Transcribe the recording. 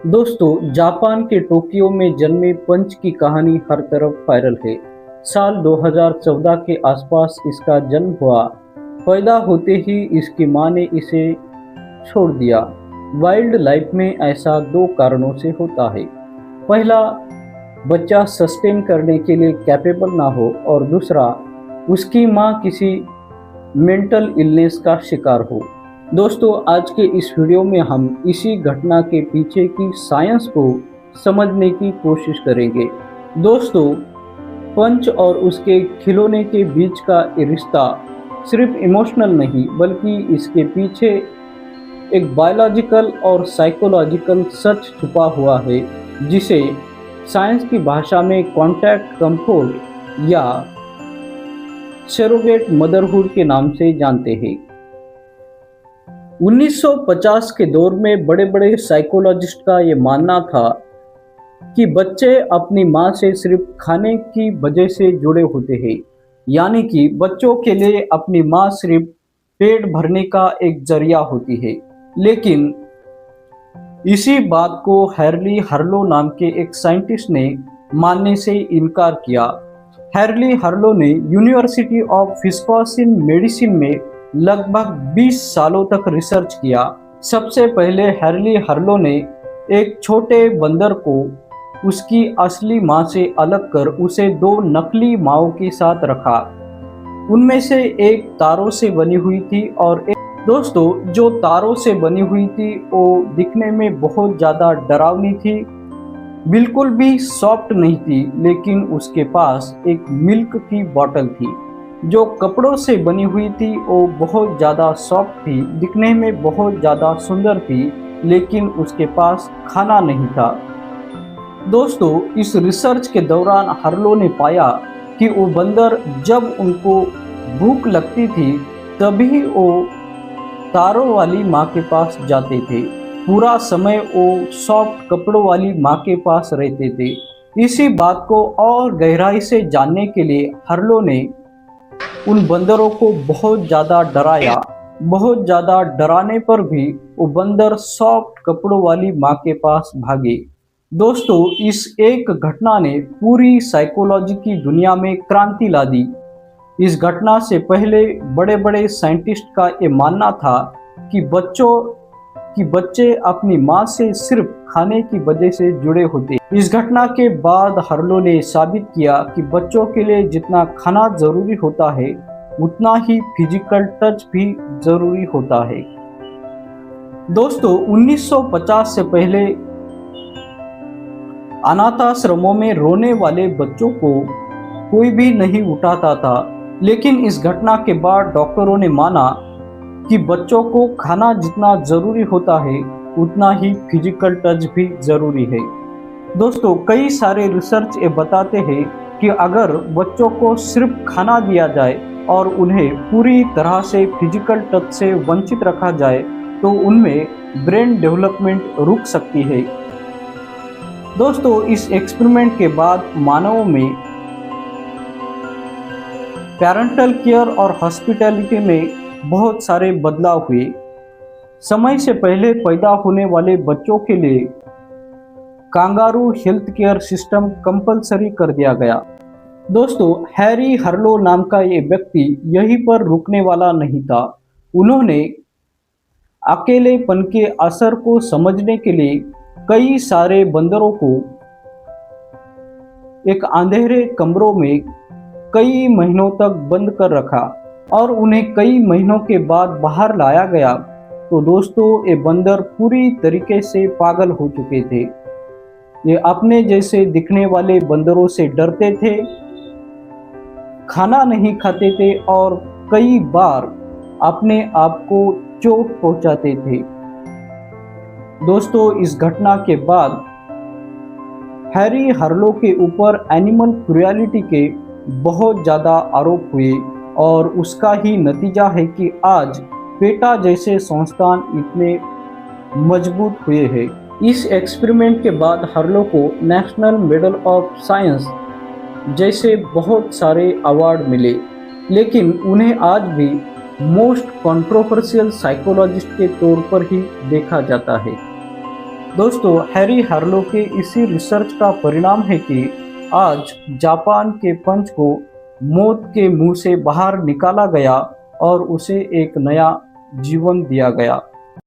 दोस्तों, जापान के टोक्यो में जन्मे पंच की कहानी हर तरफ वायरल है। साल 2014 के आसपास इसका जन्म हुआ। पैदा होते ही इसकी मां ने इसे छोड़ दिया। वाइल्ड लाइफ में ऐसा दो कारणों से होता है। पहला, बच्चा सस्टेन करने के लिए कैपेबल ना हो, और दूसरा, उसकी मां किसी मेंटल इलनेस का शिकार हो। दोस्तों, आज के इस वीडियो में हम इसी घटना के पीछे की साइंस को समझने की कोशिश करेंगे। दोस्तों, पंच और उसके खिलौने के बीच का ये रिश्ता सिर्फ इमोशनल नहीं, बल्कि इसके पीछे एक बायोलॉजिकल और साइकोलॉजिकल सच छुपा हुआ है, जिसे साइंस की भाषा में कॉन्टैक्ट कंफर्ट या सरोगेट मदरहुड के नाम से जानते हैं। 1950 के दौर में बड़े बड़े साइकोलॉजिस्ट का ये मानना था कि बच्चे अपनी मां से सिर्फ खाने की वजह से जुड़े होते हैं, यानी कि बच्चों के लिए अपनी मां सिर्फ पेट भरने का एक जरिया होती है। लेकिन इसी बात को हैरली हार्लो नाम के एक साइंटिस्ट ने मानने से इनकार किया। हैरली हार्लो ने यूनिवर्सिटी ऑफ विस्कॉन्सिन मेडिसिन में लगभग 20 सालों तक रिसर्च किया। सबसे पहले हैरली हार्लो ने एक छोटे बंदर को उसकी असली मां से अलग कर उसे दो नकली मांओं के साथ रखा। उनमें से एक तारों से बनी हुई थी और एक, दोस्तों, जो तारों से बनी हुई थी वो दिखने में बहुत ज़्यादा डरावनी थी, बिल्कुल भी सॉफ्ट नहीं थी, लेकिन उसके पास एक मिल्क की बोतल थी। जो कपड़ों से बनी हुई थी वो बहुत ज़्यादा सॉफ्ट थी, दिखने में बहुत ज़्यादा सुंदर थी, लेकिन उसके पास खाना नहीं था। दोस्तों, इस रिसर्च के दौरान हार्लो ने पाया कि वो बंदर जब उनको भूख लगती थी तभी वो तारों वाली माँ के पास जाते थे। पूरा समय वो सॉफ्ट कपड़ों वाली माँ के पास रहते थे। इसी बात को और गहराई से जानने के लिए हार्लो ने उन बंदरों को बहुत ज़्यादा डराया। बहुत ज़्यादा डराने पर भी वो बंदर सॉफ्ट कपड़ों वाली माँ के पास भागे। दोस्तों, इस एक घटना ने पूरी साइकोलॉजी की दुनिया में क्रांति ला दी। इस घटना से पहले बड़े बड़े साइंटिस्ट का ये मानना था कि बच्चे अपनी माँ से सिर्फ खाने की वजह से जुड़े होते। इस घटना के बाद हार्लो ने साबित किया कि बच्चों के लिए जितना खाना जरूरी होता है, उतना ही फिजिकल टच भी जरूरी होता है। दोस्तों, 1950 से पहले अनाथाश्रमों में रोने वाले बच्चों को कोई भी नहीं उठाता था, लेकिन इस घटना के बाद डॉक्टरों ने माना कि बच्चों को खाना जितना जरूरी होता है, उतना ही फिजिकल टच भी जरूरी है। दोस्तों, कई सारे रिसर्च ये बताते हैं कि अगर बच्चों को सिर्फ खाना दिया जाए और उन्हें पूरी तरह से फिजिकल टच से वंचित रखा जाए तो उनमें ब्रेन डेवलपमेंट रुक सकती है। दोस्तों, इस एक्सपेरिमेंट के बाद मानवों में पेरेंटल केयर और हॉस्पिटैलिटी में बहुत सारे बदलाव हुए। समय से पहले पैदा होने वाले बच्चों के लिए kangaroo health care system compulsory कर दिया गया। दोस्तों, हैरी हार्लो नाम का ये व्यक्ति यहीं पर रुकने वाला नहीं था। उन्होंने अकेलेपन के असर को समझने के लिए कई सारे बंदरों को एक अंधेरे कमरों में कई महीनों तक बंद कर रखा और उन्हें कई महीनों के बाद बाहर लाया गया। तो दोस्तों, ये बंदर पूरी तरीके से पागल हो चुके थे। ये अपने जैसे दिखने वाले बंदरों से डरते थे, खाना नहीं खाते थे और कई बार अपने आप को चोट पहुंचाते थे। दोस्तों, इस घटना के बाद हैरी हार्लो के ऊपर एनिमल क्रूएलिटी के बहुत ज़्यादा आरोप हुए और उसका ही नतीजा है कि आज पेटा जैसे संस्थान इतने मजबूत हुए हैं। इस एक्सपेरिमेंट के बाद हार्लो को नेशनल मेडल ऑफ साइंस जैसे बहुत सारे अवार्ड मिले, लेकिन उन्हें आज भी मोस्ट कंट्रोवर्शियल साइकोलॉजिस्ट के तौर पर ही देखा जाता है। दोस्तों, हैरी हार्लो के इसी रिसर्च का परिणाम है कि आज जापान के पंच को मौत के मुंह से बाहर निकाला गया और उसे एक नया जीवन दिया गया।